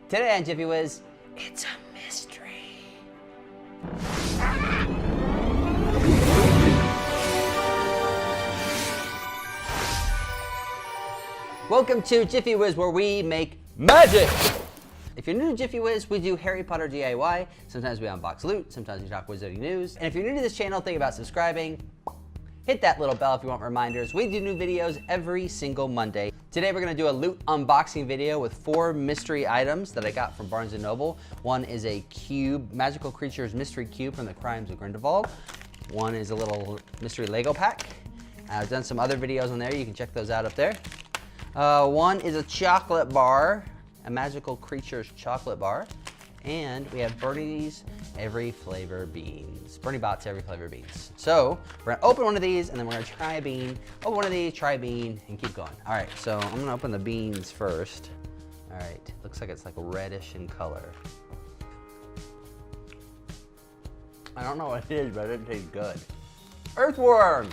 Today on JiffyWiz, it's a mystery. Welcome to JiffyWiz, where we make magic. If you're new to JiffyWiz, we do Harry Potter DIY. Sometimes we unbox loot, sometimes we talk wizarding news. And if you're new to this channel, think about subscribing. Hit that little bell if you want reminders. We do new videos every single Monday. Today we're gonna do a loot unboxing video with 4 mystery items that I got from Barnes & Noble. One is a cube, Magical Creatures Mystery Cube from the Crimes of Grindelwald. One is a little mystery Lego pack. I've done some other videos on there, you can check those out up there. One is a chocolate bar, a Magical Creatures chocolate bar. And we have Bernie's Every Flavor Beans. Bernie Bot's Every Flavor Beans. So we're gonna open one of these and then we're gonna try a bean. Open one of these, try a bean, and keep going. All right, so I'm gonna open the beans first. All right, looks like it's like reddish in color. I don't know what it is, but it tastes good. Earthworm!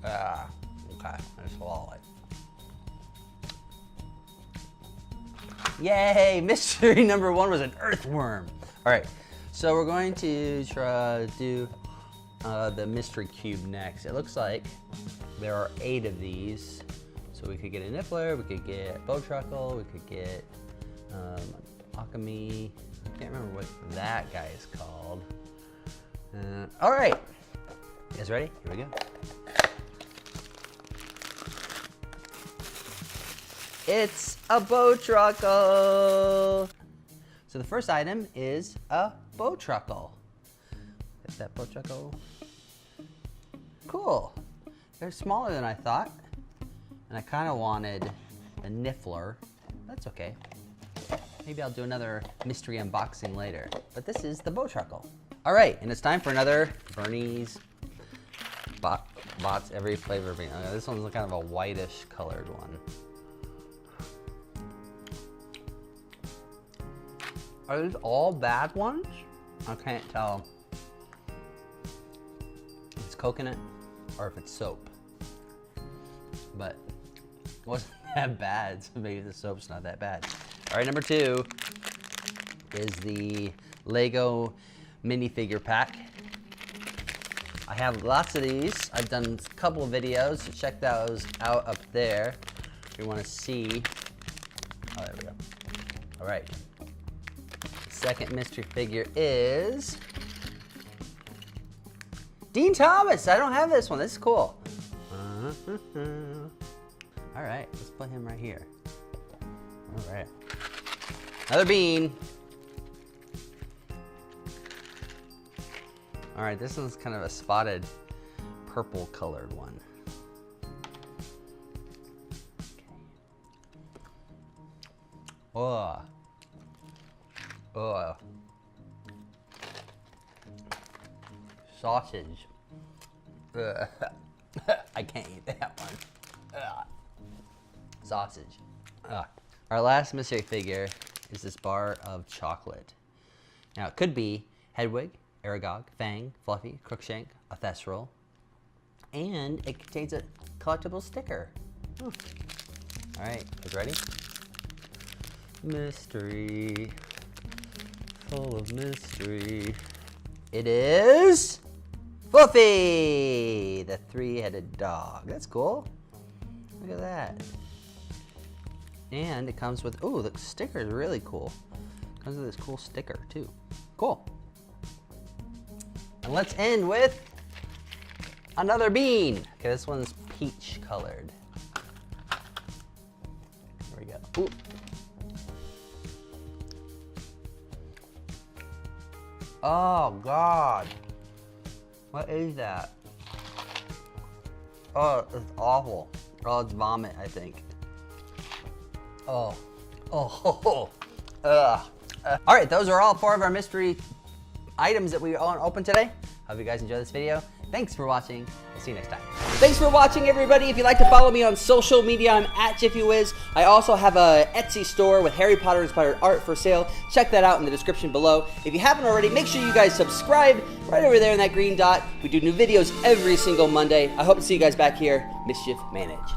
Ah, okay, I swallow it. Yay, mystery number 1 was an earthworm. All right, so we're going to try to do the mystery cube next. It looks like there are 8 of these. So we could get a niffler, we could get bow truckle, we could get alchemy. I can't remember what that guy is called. All right, you guys ready? Here we go. It's a bow truckle. So the first item is a bow truckle. Get that bow truckle. Cool. They're smaller than I thought. And I kind of wanted a niffler. That's okay. Maybe I'll do another mystery unboxing later. But this is the bow truckle. All right, and it's time for another Bernie's Bot's Every Flavor Bean. This one's kind of a whitish colored one. Are these all bad ones? I can't tell if it's coconut or if it's soap. But it wasn't that bad, so maybe the soap's not that bad. All right, number 2 is the Lego minifigure pack. I have lots of these. I've done a couple of videos, so check those out up there if you want to see. Oh, there we go. All right. Second mystery figure is Dean Thomas. I don't have this one. This is cool. All right, let's put him right here. All right. Another bean. All right, this one's kind of a spotted purple colored one. Okay. Oh. Oh, sausage. I can't eat that one. Sausage. Our last mystery figure is this bar of chocolate. Now it could be Hedwig, Aragog, Fang, Fluffy, Crookshank, a Thesseril, and it contains a collectible sticker. All right, guys ready? Mystery. Full of mystery. It is Fluffy, the 3-headed dog. That's cool. Look at that. And it comes with, ooh, the sticker is really cool. It comes with this cool sticker too. Cool. And let's end with another bean. Okay, this one's peach colored. There we go. Ooh. Oh God, what is that? Oh, it's awful. Oh, it's vomit, I think. Oh, All right, those are all 4 of our mystery items that we opened today. Hope you guys enjoyed this video. Thanks for watching. I'll see you next time. Thanks for watching, everybody. If you'd like to follow me on social media, I'm at JiffyWiz. I also have a Etsy store with Harry Potter inspired art for sale. Check that out in the description below. If you haven't already, make sure you guys subscribe right over there in that green dot. We do new videos every single Monday. I hope to see you guys back here. Mischief managed.